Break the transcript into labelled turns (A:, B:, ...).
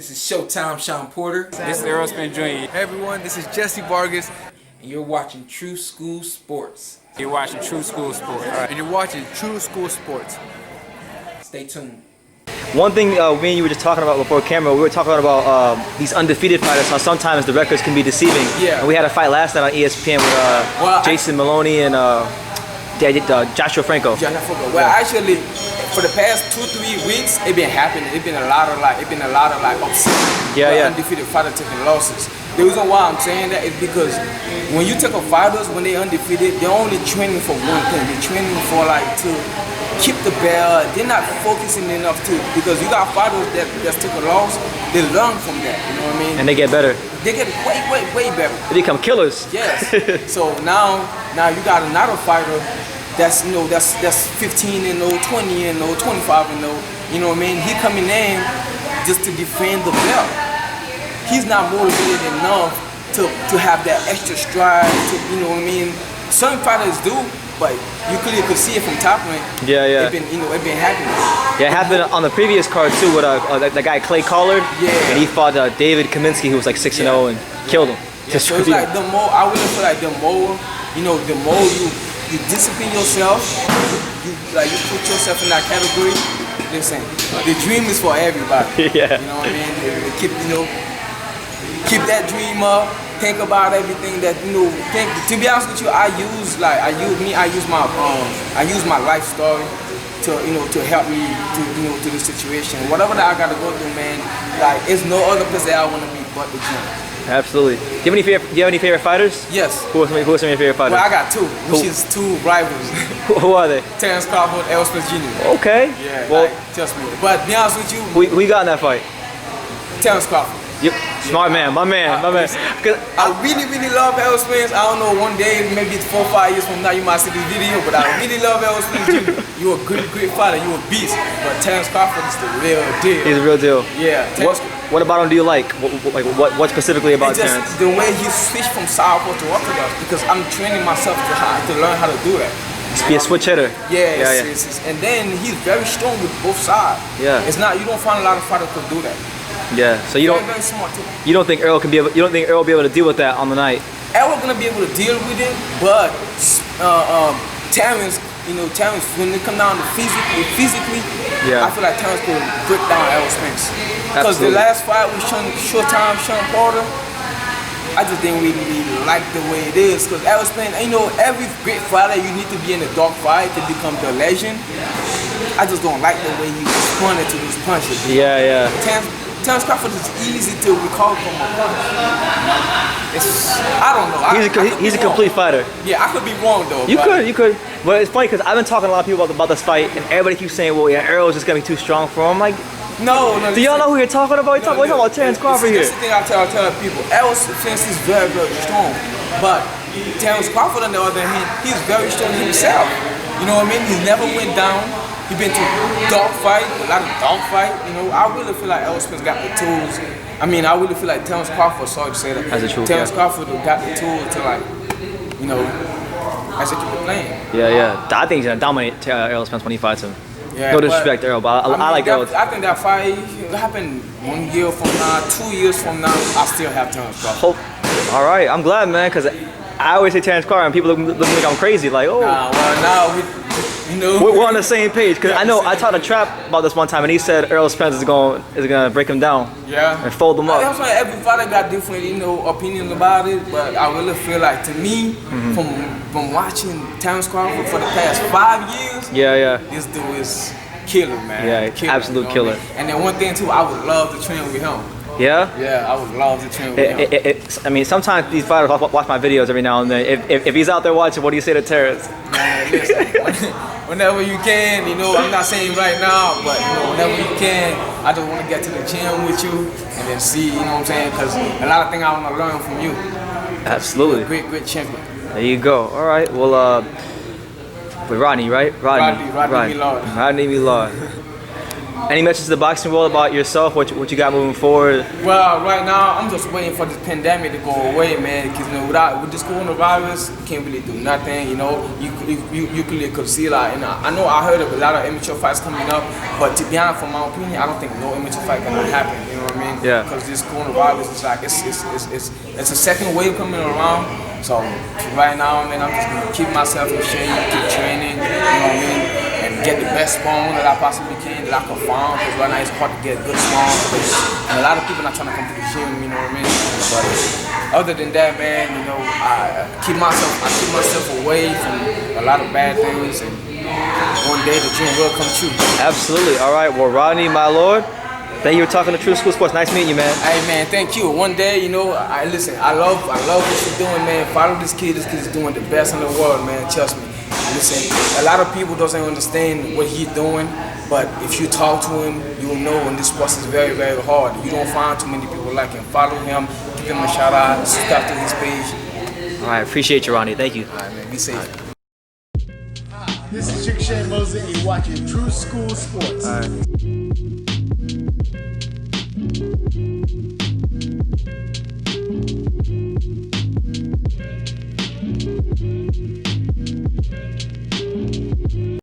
A: This is Showtime Sean Porter.
B: This is Errol Spence Jr.
C: Hey everyone, this is Jesse Vargas.
A: And you're watching True School Sports.
B: You're watching True School Sports.
C: And you're watching True School Sports.
A: Stay tuned.
D: One thing me and you were just talking about before camera, we were talking about these undefeated fighters, how sometimes the records can be deceiving.
A: Yeah.
D: And we had a fight last night on ESPN with Jason Maloney and Joshua Franco.
A: Well, actually, for the past 2-3 weeks, it been happening. It been a lot of upset. Undefeated fighter taking losses. The reason why I'm saying that is because when you take a fighters when they undefeated, they're only training for one thing. They're training for to keep the belt. They're not focusing enough because you got fighters that took a loss. They learn from that. You know what I mean?
D: And they get better.
A: They get way better.
D: They become killers.
A: Yes. So now you got another fighter that's 15-0, 20-0, 25-0. You know what I mean? He coming in just to defend the belt. He's not motivated enough to have that extra stride. You know what I mean? Some fighters do, but you clearly could see it from top rank.
D: Yeah.
A: It been happening.
D: Yeah, it happened on the previous card too with the guy Clay Collard. Yeah. And he fought David Kaminsky, who was like 6-0 and killed him.
A: Yeah, so it's like the more I really feel like the more you discipline yourself, you put yourself in that category. Listen, the dream is for everybody.
D: Yeah.
A: You know what I mean? Keep that dream up. Think about everything that to be honest with you, I use my life story to help me to this situation. Whatever that I gotta go through, man. It's no other place that I wanna be but the gym.
D: Absolutely. Do you have any favorite fighters?
A: Yes.
D: Who are some of your favorite fighters?
A: Well, I got two, which is two rivals.
D: Who are they?
A: Terence Crawford, Errol Spence Jr.
D: Okay.
A: Yeah.
D: Well,
A: trust me. But be honest with you,
D: who you got in that fight?
A: Terence Crawford.
D: Yep. Smart man, my man.
A: I really love Errol Spence. I don't know, one day, maybe 4 or 5 years from now, you might see this video, but I really love Errol Spence Jr. You're a great fighter. You're a beast. But Terence Crawford is the real deal.
D: He's a real deal.
A: Yeah.
D: What about him do you like? What specifically about Terence?
A: The way he switched from southpaw to orthodox, because I'm training myself to learn how to do that.
D: Be a switch hitter.
A: Yeah. And then he's very strong with both sides.
D: Yeah.
A: It's not, you don't find a lot of fighters who do that.
D: Yeah. So you
A: very smart too.
D: You don't think Errol will be able to deal with that on the night?
A: Errol gonna be able to deal with it, but Terence, when it come down to physically, I feel like Terence could break down Errol Spence. Because the last fight with Showtime Sean Porter, I just didn't really like the way it is. Because Errol Spence, every great fighter, you need to be in a dog fight to become the legend. I just don't like the way he responded to these punches.
D: Yeah.
A: Terence Crawford is easy to recall from a punch. I don't know.
D: He's a complete fighter.
A: Yeah, I could be wrong though.
D: You could. But it's funny because I've been talking to a lot of people about this fight, and everybody keeps saying, "Well, yeah, Errol's just gonna be too strong for him." I'm like,
A: no.
D: Do y'all know who you're talking about? We're talking about Terence Crawford here.
A: That's the thing I tell people. Errol Spence is very strong, but Terence Crawford on the other hand, he's very strong himself. You know what I mean? He never went down. He been to a lot of dogfight. I really feel like Errol Spence got the tools. I really feel like Terence Crawford, sorry to say that.
D: As a truth,
A: Terence Crawford got the tools to execute the plan.
D: Yeah. I think he's gonna dominate Errol Spence when he fights him.
A: Yeah,
D: no disrespect, Errol, but I like Errol.
A: I think that fight happened 1 year from now, 2 years from now. I still have Terence Crawford.
D: All right, I'm glad, man, because I always say Terence Crawford, and people look like I'm crazy. Like, oh. We're on the same page, because I know I taught a trap about this one time, and he said Errol Spence is gonna break him down.
A: Yeah.
D: And fold him up.
A: That's why every fighter got different, opinions about it. But I really feel like, to me, from watching Terence Crawford for the past 5 years, this dude is killer, man.
D: Yeah,
A: killer,
D: absolute killer.
A: And then one thing too, I would love to train with him.
D: Yeah?
A: Yeah, I would love to train with him.
D: Sometimes these fighters watch my videos every now and then. If he's out there watching, what do you say to Terence?
A: Man, listen, whenever you can, I'm not saying right now, but whenever you can, I just want to get to the gym with you and then see, you know what I'm saying? Because a lot of things I want to learn from you.
D: Absolutely.
A: Great champion.
D: There you go. All right. Well, with Rodney, right? Rodney Millard. Any message to the boxing world about yourself? What you got moving forward?
A: Well, right now I'm just waiting for this pandemic to go away, man. Because with this coronavirus, you can't really do nothing. You clearly could see I know I heard of a lot of amateur fights coming up, but to be honest, from my opinion, I don't think no amateur fight gonna happen. You know what I mean?
D: Yeah.
A: Because this coronavirus is like it's a second wave coming around. So right now, man, I'm just gonna keep myself in shape, keep training, you know what I mean, and get the best spawn that I possibly can, that I can farm. Because right now it's hard to get good spawn, and a lot of people not trying to come to the gym, you know what I mean. But other than that, man, you know, I keep myself away from a lot of bad things, and one day the dream will come true.
D: Absolutely. All right. Well, Rodney, my lord, thank you for talking to True School Sports. Nice meeting you, man.
A: Hey, man, thank you. One day, you know, I love what you're doing, man. Follow this kid. This kid is doing the best in the world, man. Trust me. Listen, a lot of people doesn't understand what he's doing, but if you talk to him, you'll know. And this process is very, very hard. You don't find too many people like him. Follow him. Give him a shout out. Subscribe to his page.
D: All right. Appreciate you, Rodney. Thank you.
A: All right, man. Be safe.
E: This is Chick Shan Moses, and you're watching True School Sports.
D: All right.